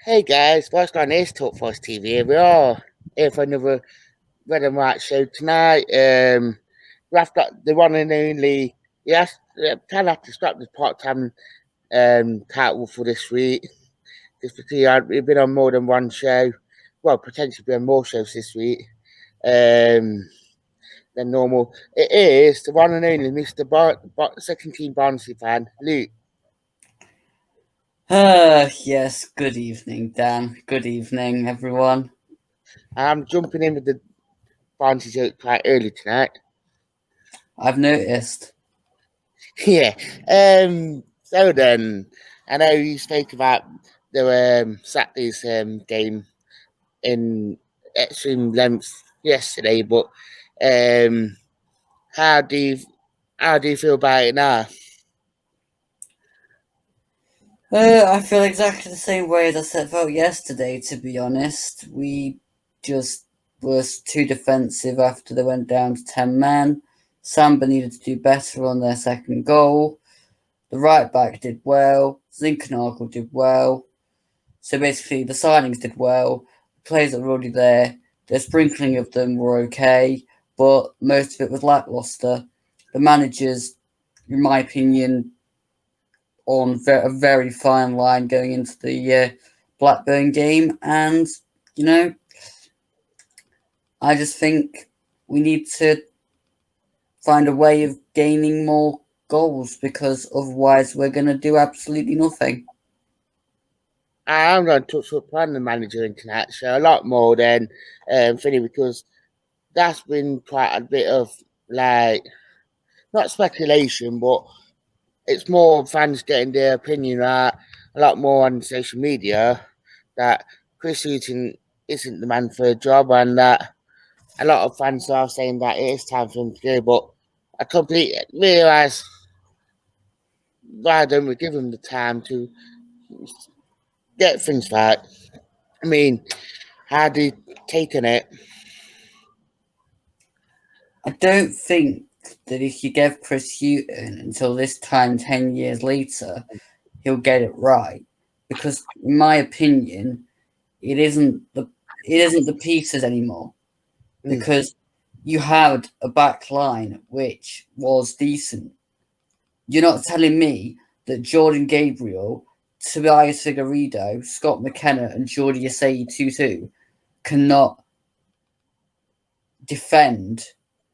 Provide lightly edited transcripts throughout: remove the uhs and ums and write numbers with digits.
Hey guys, what's going on? It's Talk Force TV. We're all here for another Red and White show tonight. We've got the one and only. Yes, kind of have to stop the part-time title for this week. Just because we've been on more than one show. Well, potentially be on more shows this week than normal. It is the one and only Mr. Second Team Barnsley fan, Luke. Yes, good evening, Dan. Good evening, everyone. I'm jumping in with the Barnsley joke quite early tonight. I've noticed. Yeah. So then, I know you spoke about the Saturday's game in extreme length yesterday, but um, how do you how do you feel about it now? I feel exactly the same way as I felt yesterday, to be honest. We just were too defensive after they went down to 10 men. Samba needed to do better on their second goal. The right back did well. Zinkernagel did well. So basically, the signings did well. The players that were already there, the sprinkling of them were okay, but most of it was lackluster. The managers, in my opinion, on a very fine line going into the Blackburn game, and you know, I just think we need to find a way of gaining more goals because otherwise we're going to do absolutely nothing. I'm going to touch upon the manager in tonight, so a lot more than Finny, because that's been quite a bit of like not speculation, but it's more fans getting their opinion out a lot more on social media that Chris Hughton isn't the man for a job, and that a lot of fans are saying that it is time for him to go. But I completely realise why don't we give him the time to get things right? I mean, how do you taken it? I don't think that if you give Chris Hughton until this time 10 years later, he'll get it right. Because in my opinion, it isn't the pieces anymore. Mm. Because you had a back line which was decent. You're not telling me that Jordan Gabriel, Tobias Figueiredo, Scott McKenna, and Jordi Asai Tutu cannot defend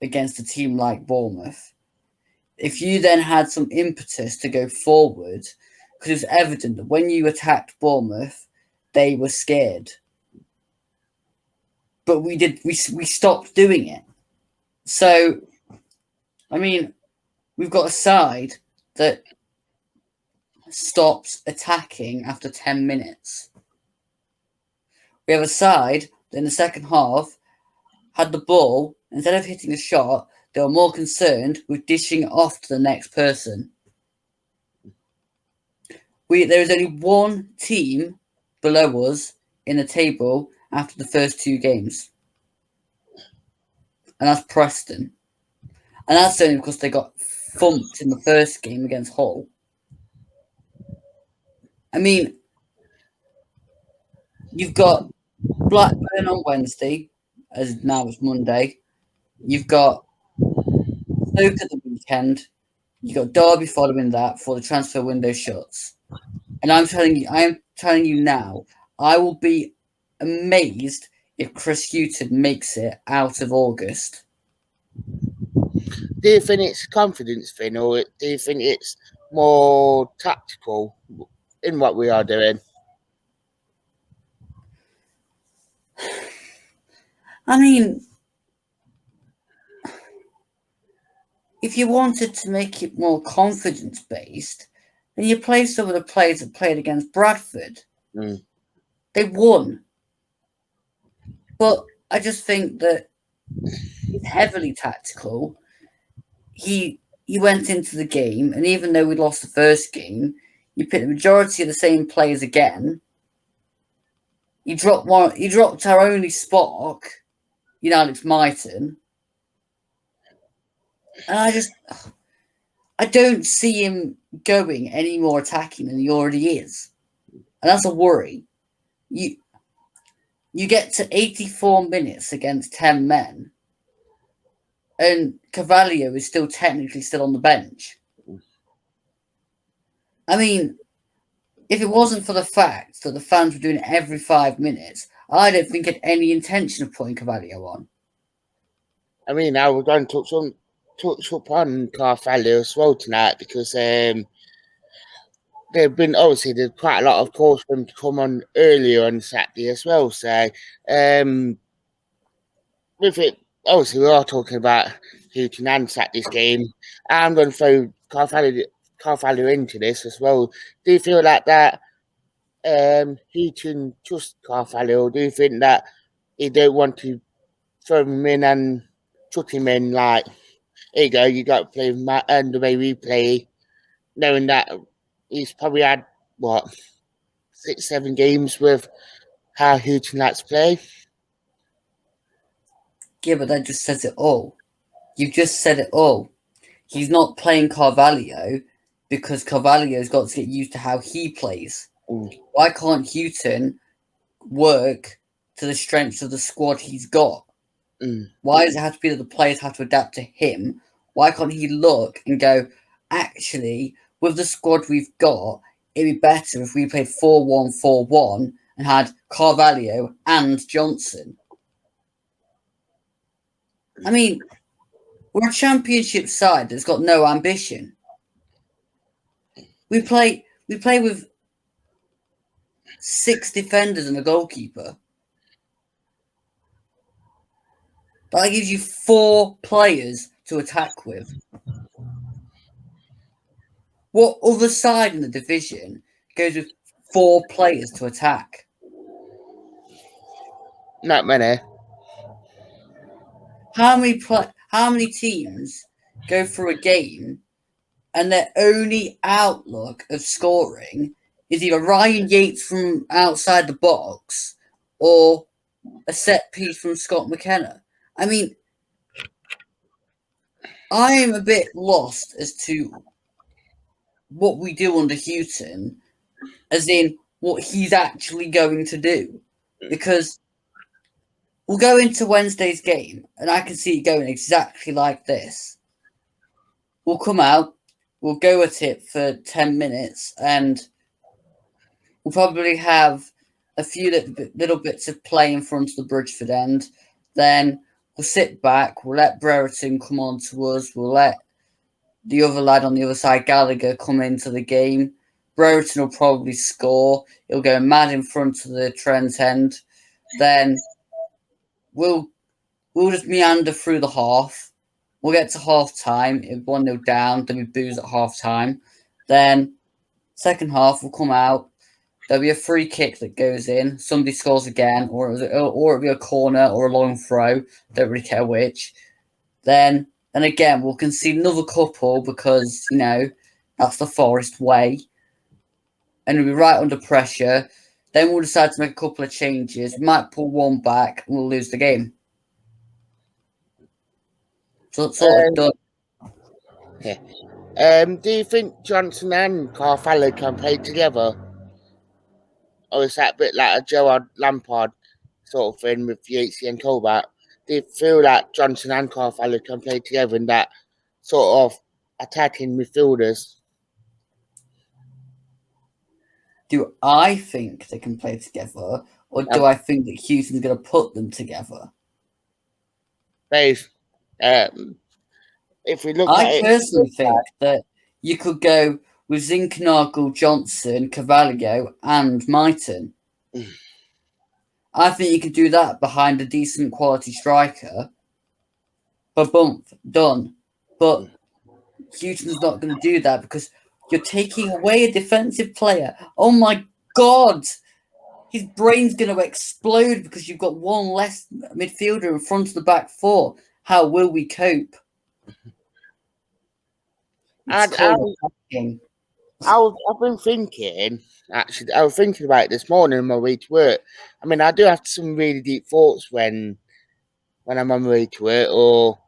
against a team like Bournemouth. If you then had some impetus to go forward, because it was evident that when you attacked Bournemouth, they were scared. But we stopped doing it. So, I mean, we've got a side that stops attacking after 10 minutes. We have a side that in the second half had the ball, instead of hitting a shot, they were more concerned with dishing it off to the next person. There is only one team below us in the table after the first two games, and that's Preston. And that's only because they got thumped in the first game against Hull. I mean, you've got Blackburn on Wednesday, as now it's Monday. You've got Stoke at the weekend. You've got Derby following that before the transfer window shuts. And I am telling you now, I will be amazed if Chris Hughton makes it out of August. Do you think it's a confidence thing, or do you think it's more tactical in what we are doing? I mean, if you wanted to make it more confidence based, then you play some of the players that played against Bradford. Mm. They won. But I just think that it's heavily tactical. He went into the game, and even though we lost the first game, you picked the majority of the same players again. He dropped one. He dropped our only spark, Alex Myton, and I don't see him going any more attacking than he already is, and that's a worry. you get to 84 minutes against 10 men, and Carvalho is still technically still on the bench. I mean, if it wasn't for the fact that the fans were doing it every 5 minutes, I don't think it had any intention of putting Carvalho on. I mean, I was going to touch up on Carvalho as well tonight because there's quite a lot of calls for him to come on earlier on Saturday as well. So with it, obviously we are talking about Hughton and Saturday's game. I'm going to throw Carvalho into this as well. Do you feel like that Hughton trusts Carvalho, or do you think that he don't want to throw him in and chuck him in like, here you go, you got to play Matt and the way we play, knowing that he's probably had, what, 6, 7 games with how Hughton likes to play? Yeah, but that just says it all. You just said it all. He's not playing Carvalho because Carvalho's got to get used to how he plays. Why can't Hughton work to the strengths of the squad he's got? Why does it have to be that the players have to adapt to him? Why can't he look and go, actually, with the squad we've got, it'd be better if we played 4-1-4-1 and had Carvalho and Johnson? I mean, we're a championship side that's got no ambition. We play with 6 defenders and a goalkeeper. That gives you 4 players to attack with. What other side in the division goes with 4 players to attack? Not many. How many teams go through a game and their only outlook of scoring is either Ryan Yates from outside the box or a set piece from Scott McKenna? I mean, I am a bit lost as to what we do under Hughton, as in what he's actually going to do. Because we'll go into Wednesday's game, and I can see it going exactly like this. We'll come out, we'll go at it for 10 minutes, and we'll probably have a few little bits of play in front of the Bridgeford end. Then we'll sit back, we'll let Brereton come on to us, we'll let the other lad on the other side, Gallagher, come into the game. Brereton will probably score. He'll go mad in front of the Trent end. Then we'll just meander through the half. We'll get to half time. If 1-0 down, then we booze at half time. Then second half will come out. There'll be a free kick that goes in. Somebody scores again, or it'll be a corner or a long throw. Don't really care which. Then again, we'll concede another couple because, that's the Forest way. And we'll be right under pressure. Then we'll decide to make a couple of changes. We might pull one back and we'll lose the game. So it's sort of done. Yeah. Do you think Johnson and Carvalho can play together? Or is that a bit like a Gerard Lampard sort of thing with Yates and Colbert? Do you feel like Johnson and Carvalho can play together in that sort of attacking midfielders? Do I think they can play together, or do I think that Hughton's going to put them together? Both. If we look at I it, personally think that you could go with Zinkernagel, Johnson, Carvalho, and Mighton. I think you could do that behind a decent quality striker. But bump, done. But Hughton's not going to do that because you're taking away a defensive player. Oh my God! His brain's going to explode because you've got one less midfielder in front of the back 4. How will we cope? I've been thinking, actually, I was thinking about it this morning on my way to work. I mean, I do have some really deep thoughts when I'm on my way to work, or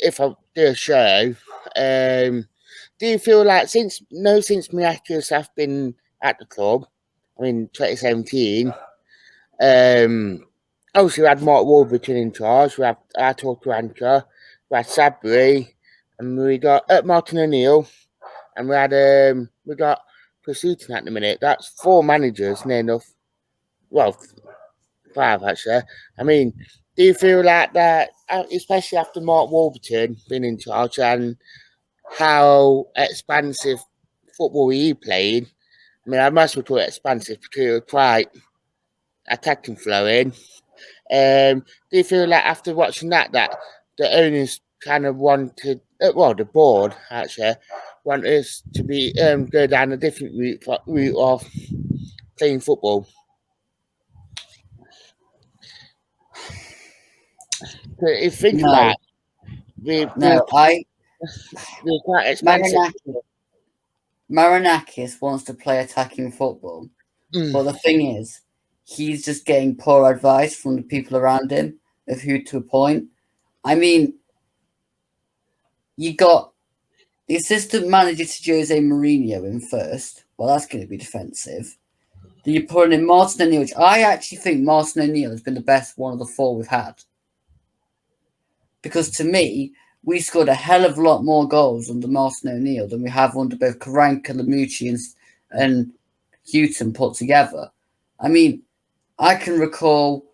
if I do a show. Do you feel like since Miraculous have been at the club, I mean, 2017, Um, Obviously, we had Mark Warburton in charge. We had Artur Turanka, we had Sabri, and we got Martin O'Neill, and we got Chris Hughton at the minute. That's four managers, near enough. Well, five actually. I mean, do you feel like that, especially after Mark Warburton being in charge and how expansive football he played? I mean, I must call it expansive because it was quite attacking flowing. Do you feel like after watching that the owners kind of wanted, well, the board actually want us to be go down a different route of playing football? So if you think about No, it, no. we're quite expensive. Marinakis, Marinakis wants to play attacking football, Mm, but the thing is, he's just getting poor advice from the people around him of who to appoint. I mean, you got the assistant manager to Jose Mourinho in first. Well, that's going to be defensive. Then you're putting in Martin O'Neill, which I actually think Martin O'Neill has been the best one of the four we've had. Because to me, we scored a hell of a lot more goals under Martin O'Neill than we have under both Karanka, Lamucci, and Hughton put together. I mean, I can recall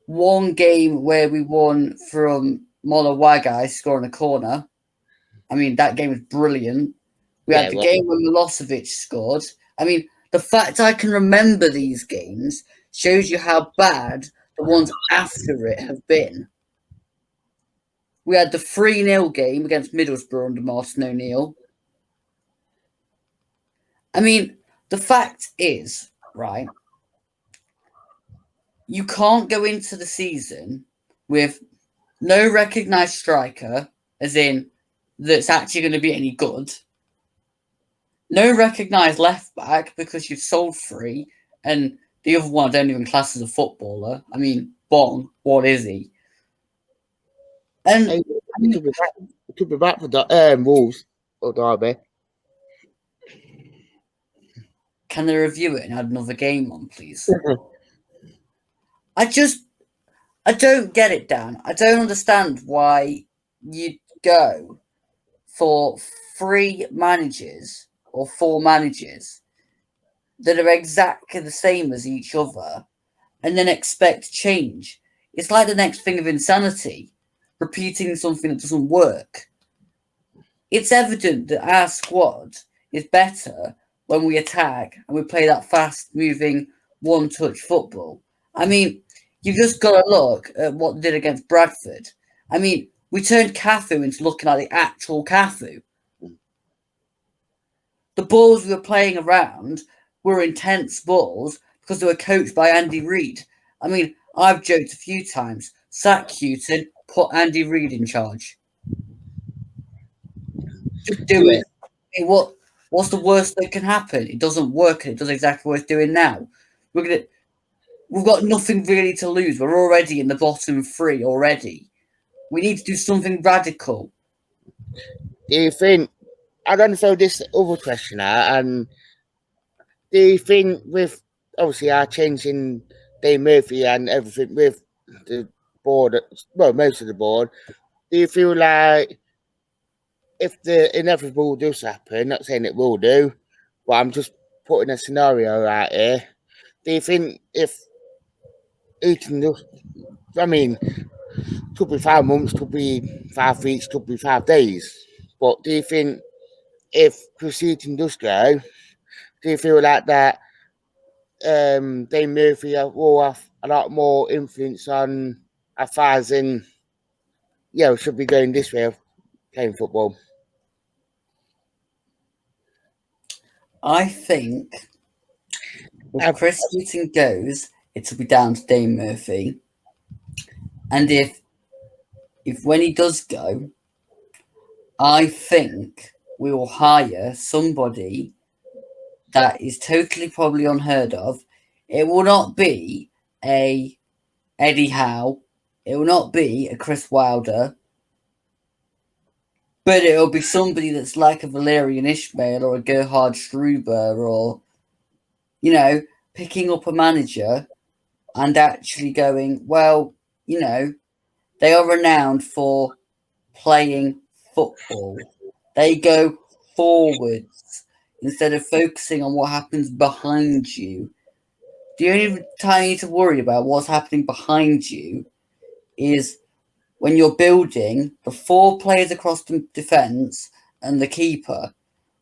one game where we won from Mola Wagai scoring a corner. I mean, that game was brilliant. We had yeah, the well, game when Milosevic scored. I mean, the fact I can remember these games shows you how bad the ones after it have been. We had the 3-0 game against Middlesbrough under Martin O'Neill. I mean, the fact is, right, you can't go into the season with no recognised striker, as in that's actually going to be any good. No recognised left back because you've sold three, and the other one I don't even class as a footballer. I mean, Bong, what is he? And hey, I it mean, could be back. It could be back for Wolves or Derby. can they review it and add another game on, please? I just, I don't get it, Dan. I don't understand why you go for three managers or four managers that are exactly the same as each other and then expect change. It's like the next thing of insanity, repeating something that doesn't work. It's evident that our squad is better when we attack and we play that fast moving one touch football. I mean, you've just got to look at what they did against Bradford. I mean, we turned Cafu into looking like the actual Cafu. The balls we were playing around were intense balls because they were coached by Andy Reid. I mean, I've joked a few times, sack Hughton, put Andy Reid in charge. Just do it. I mean, what's the worst that can happen? It doesn't work and it does exactly what it's doing now. We've got nothing really to lose. We're already in the bottom three already. We need to do something radical. Do you think? I don't throw this other question out, and do you think with obviously our changing Dave Murphy and everything with the board, well, most of the board, do you feel like if the inevitable does happen, not saying it will do, but I'm just putting a scenario out here, do you think if Eaton does, I mean, could be 5 months, could be 5 weeks, could be 5 days, but do you think if Chris Eaton does go, do you feel like that Dave Murphy will have a lot more influence on as far as in, yeah, we should be going this way of playing football. I think if Uh, Chris Hughton goes, it'll be down to Dane Murphy. And if when he does go, I think we will hire somebody that is totally probably unheard of. It will not be a Eddie Howe. It will not be a Chris Wilder. But it'll be somebody that's like a Valerian Ishmael or a Gerhard Struber or, picking up a manager. and actually going, well, you know, they are renowned for playing football. They go forwards instead of focusing on what happens behind you. The only time you need to worry about what's happening behind you is when you're building the four players across the defence and the keeper,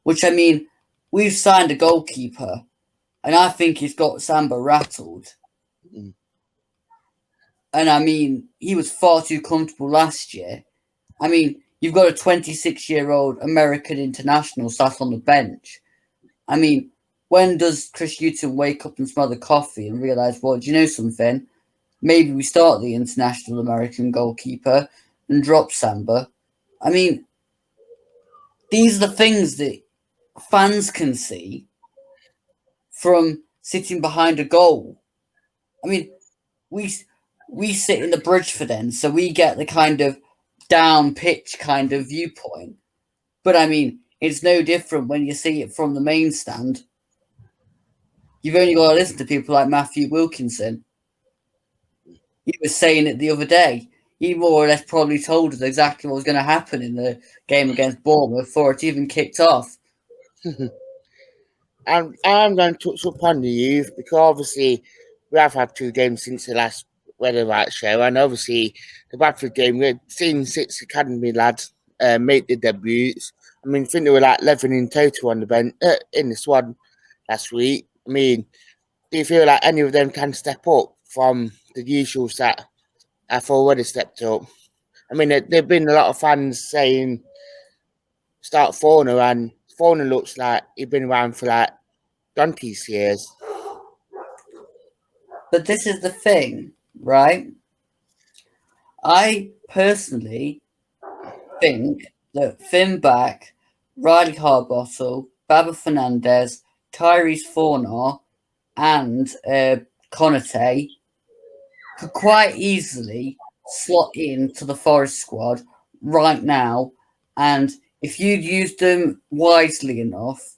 which I mean, we've signed a goalkeeper, and I think he's got Samba rattled. Mm. And I mean, he was far too comfortable last year. I mean, you've got a 26-year-old American international sat on the bench. I mean, when does Chris Hughton wake up and smell the coffee and realise, well, do you know something? Maybe we start the international American goalkeeper and drop Samba. I mean, these are the things that fans can see from sitting behind a goal. I mean, we we sit in the Bridgeford end, so we get the kind of down pitch kind of viewpoint. But I mean, it's no different when you see it from the main stand. You've only got to listen to people like Matthew Wilkinson. He was saying it the other day. He more or less probably told us exactly what was going to happen in the game against Bournemouth before it even kicked off. I'm going to touch upon the youth because obviously we have had 2 games since the last Weather Right show, and obviously the Bradford game, we've seen 6 academy lads make their debuts. I mean, I think there were like 11 in total on the bench in the squad last week. I mean, do you feel like any of them can step up from the usuals that have already stepped up? I mean, there've been a lot of fans saying start Fauna, and Fauna looks like he's been around for like donkey's years. But this is the thing, right? I personally think that Finn Back, Riley Harbottle, Baba Fernandez, Tyrese Fornar, and Konate could quite easily slot into the Forest squad right now. And if you'd used them wisely enough,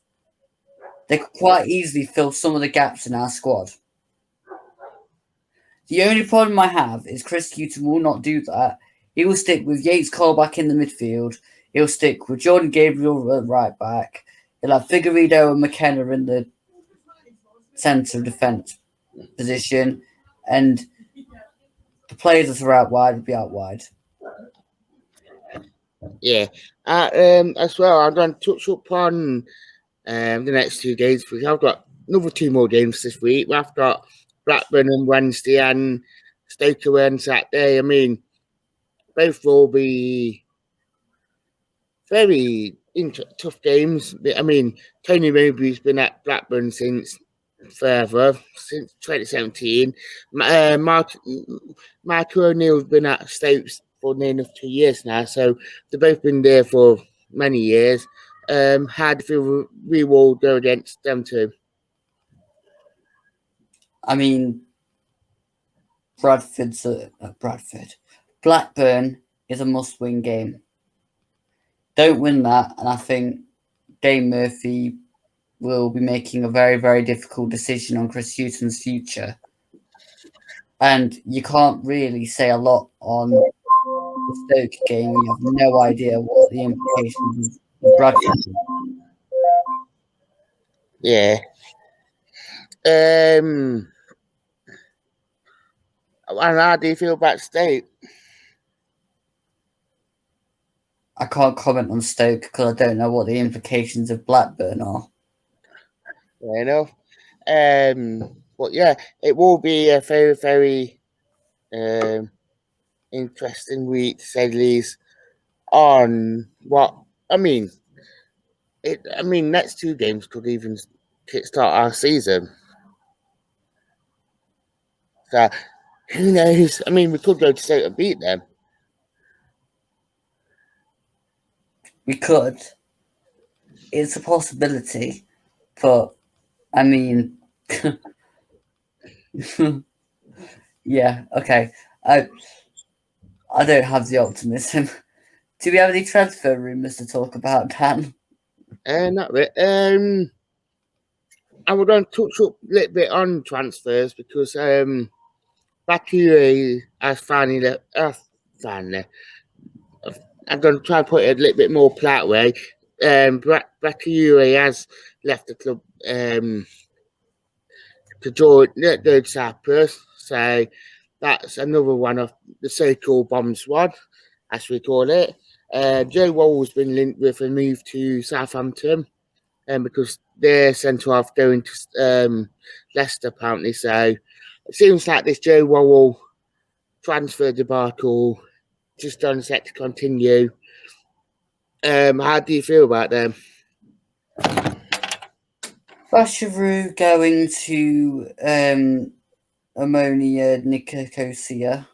they could quite easily fill some of the gaps in our squad. The only problem I have is Chris Hughton will not do that. He will stick with Yates Colback in the midfield. He'll stick with Jordan Gabriel at right back. He'll have Figueiredo and McKenna in the centre of defence position. And the players that are out wide will be out wide. Yeah. As well, I'm going to touch upon the next 2 games because I've got another 2 more games this week. I've got Blackburn on Wednesday and Stoke away on Saturday. I mean, both will be very tough games. I mean, Tony Mowbray's been at Blackburn since forever, since 2017. Mark O'Neill's been at Stoke for nearly enough 2 years now, so they've both been there for many years. How do you feel we will go against them two? I mean, Bradford. Blackburn is a must-win game. Don't win that, and I think Dane Murphy will be making a very, very difficult decision on Chris Hughton's future. And you can't really say a lot on the Stoke game. You have no idea what the implications of Bradford are. Yeah. And how do you feel about Stoke? I can't comment on Stoke because I don't know what the implications of Blackburn are. Fair enough. But yeah, it will be a very, very interesting week to say the least. On what I mean, next 2 games could even kickstart our season. So who knows? I mean, we could go to Stoke and beat them. We could. It's a possibility, but I mean, yeah, okay. I don't have the optimism. Do we have any transfer rumours to talk about, Dan? Not really. I would going to touch up a little bit on transfers because Bakary has finally, I'm going to try and put it a little bit more polite way. Bakary has left the club to join the Cyprus, so that's another one of the so-called bomb squad, as we call it. Joe Worrall's been linked with a move to Southampton, because they're centre half going to Leicester apparently. So it seems like this Joe Worrall transfer debacle just on set to continue. How do you feel about them? Basharu going to Ammonia Nicosia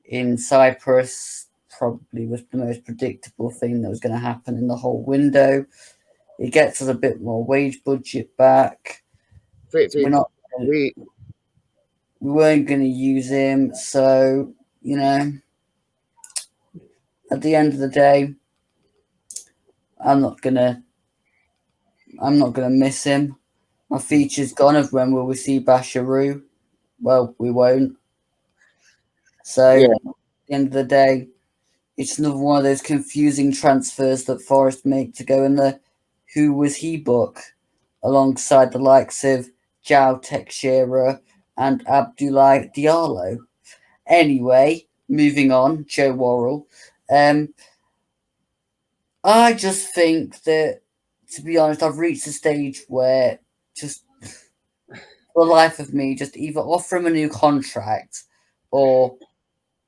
in Cyprus probably was the most predictable thing that was going to happen in the whole window. It gets us a bit more wage budget back. We're not. We We weren't going to use him, so you know. At the end of the day, I'm not gonna miss him. My feature's gone of when will we see Basharu? Well, we won't. So yeah, at the end of the day, it's another one of those confusing transfers that Forest make to go in the who was he book alongside the likes of João Teixeira and Abdoulaye Diallo. Anyway, moving on, Joe Worrall. I just think that, to be honest, I've reached a stage where just for the life of me, just either offer him a new contract or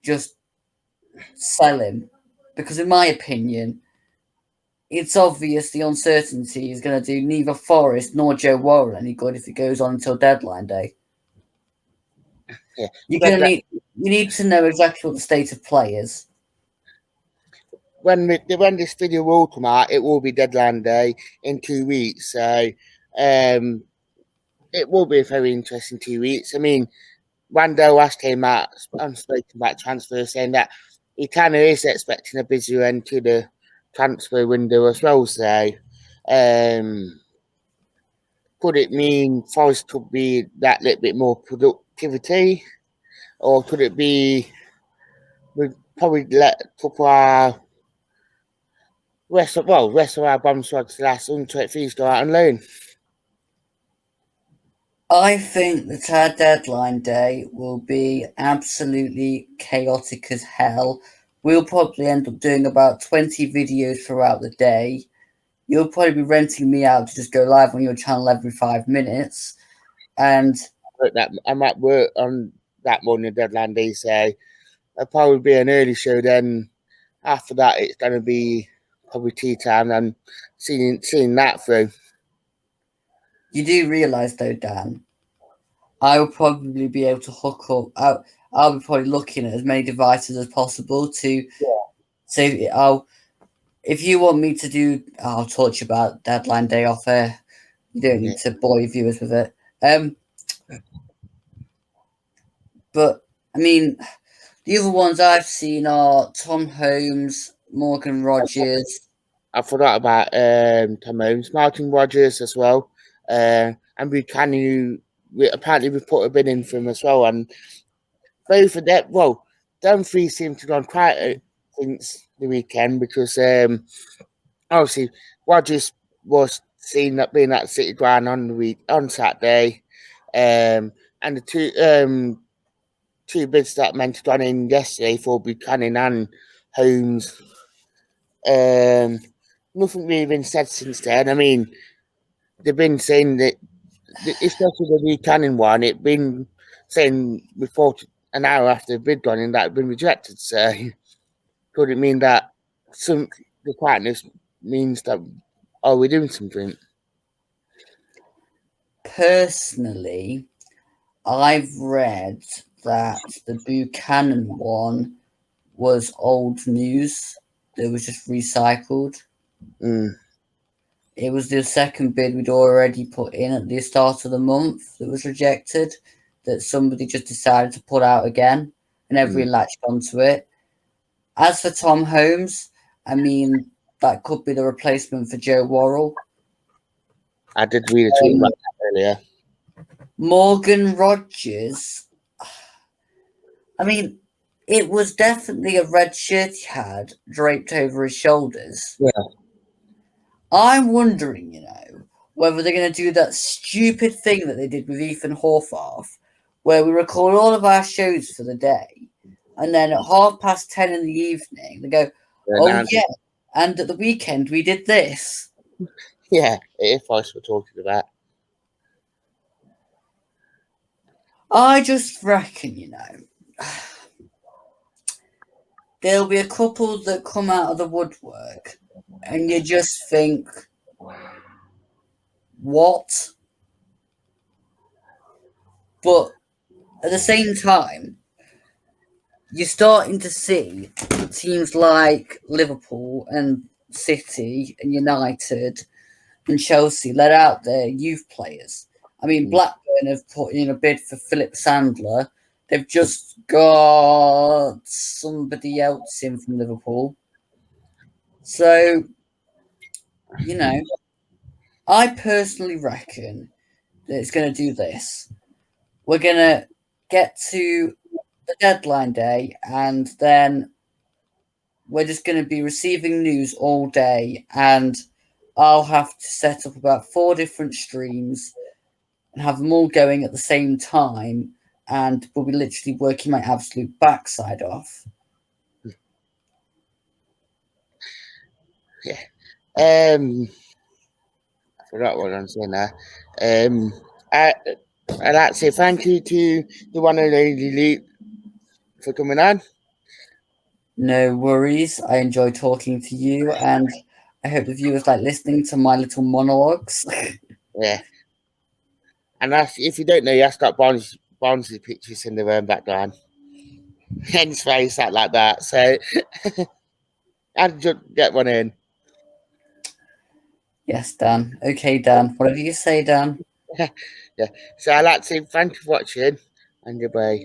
just sell him. Because, in my opinion, it's obvious the uncertainty is going to do neither Forest nor Joe Worrall any good if it goes on until deadline day. yeah. You're going to need to know exactly what the state of play is. When this video will come out, it will be deadline day in 2 weeks. So it will be a very interesting 2 weeks. I mean, Wando last came out and spoken about transfer, saying that he kind of is expecting a busier end to the transfer window as well. So, could it mean Forest could be that little bit more productivity, or could it be we probably let a couple of rest of our bomb squads last untracked fees go out on loan? I think that our deadline day will be absolutely chaotic as hell. We'll probably end up doing about 20 videos throughout the day. You'll probably be renting me out to just go live on your channel every 5 minutes. And I might work on that morning deadline day, so it'll probably be an early show. Then after that, it's going to be probably tea time and seeing that through. you do realise, though, Dan, I will probably be able to hook up. I'll be probably looking at as many devices as possible to say, if you want me to do, I'll talk to you about deadline day off air. You don't need to bore your viewers with it. But I mean, the other ones I've seen are Tom Holmes, Morgan Rogers. I forgot about Tom Holmes, Martin Rogers as well, and Buchanan. Apparently we've put a bid in for him as well, and both of them. Well, them three seem to have gone quiet since the weekend because obviously Rogers was seen at being at City Ground on Saturday, and the two bids that meant to gone in yesterday for Buchanan and Holmes. Nothing really been said since then. I mean, they've been saying that, especially the Buchanan one, it's been saying before an hour after the bid gone in that had been rejected. So could it mean that the quietness means that we're doing something? Personally, I've read that the Buchanan one was old news that was just recycled. It was the second bid we'd already put in at the start of the month that was rejected, that somebody just decided to put out again, and everyone latched onto it. As for Tom Holmes, I mean, that could be the replacement for Joe Worrall. I did read a tweet about that earlier. Morgan Rogers, I mean, it was definitely a red shirt he had draped over his shoulders. Yeah, I'm wondering, whether they're going to do that stupid thing that they did with Ethan Hawthorne, where we record all of our shows for the day, and then at 10:30 in the evening, they go, "Oh announced. yeah, and at the weekend we did this." Yeah, if I was talking about. I just reckon, there'll be a couple that come out of the woodwork, and you just think, "What?" But at the same time, you're starting to see teams like Liverpool and City and United and Chelsea let out their youth players. I mean, Mm. Blackburn have put in a bid for Philip Sandler. They've just got somebody else in from Liverpool. So, you know, I personally reckon that it's going to do this. We're going to get to the deadline day, and then we're just going to be receiving news all day, and I'll have to set up about 4 different streams and have them all going at the same time, and we'll be literally working my absolute backside off. Yeah. I forgot what I'm saying there. I, I'd like to say thank you to the one and only Lee for coming on. No worries. I enjoy talking to you, and I hope the viewers like listening to my little monologues. Yeah. And if you don't know, yes, got Barnsley pictures in the background. Hence why he sat like that. So I'd just get one in. Yes, Dan. Okay, Dan. Whatever you say, Dan. Yeah. So I'd like to say thank you for watching and goodbye.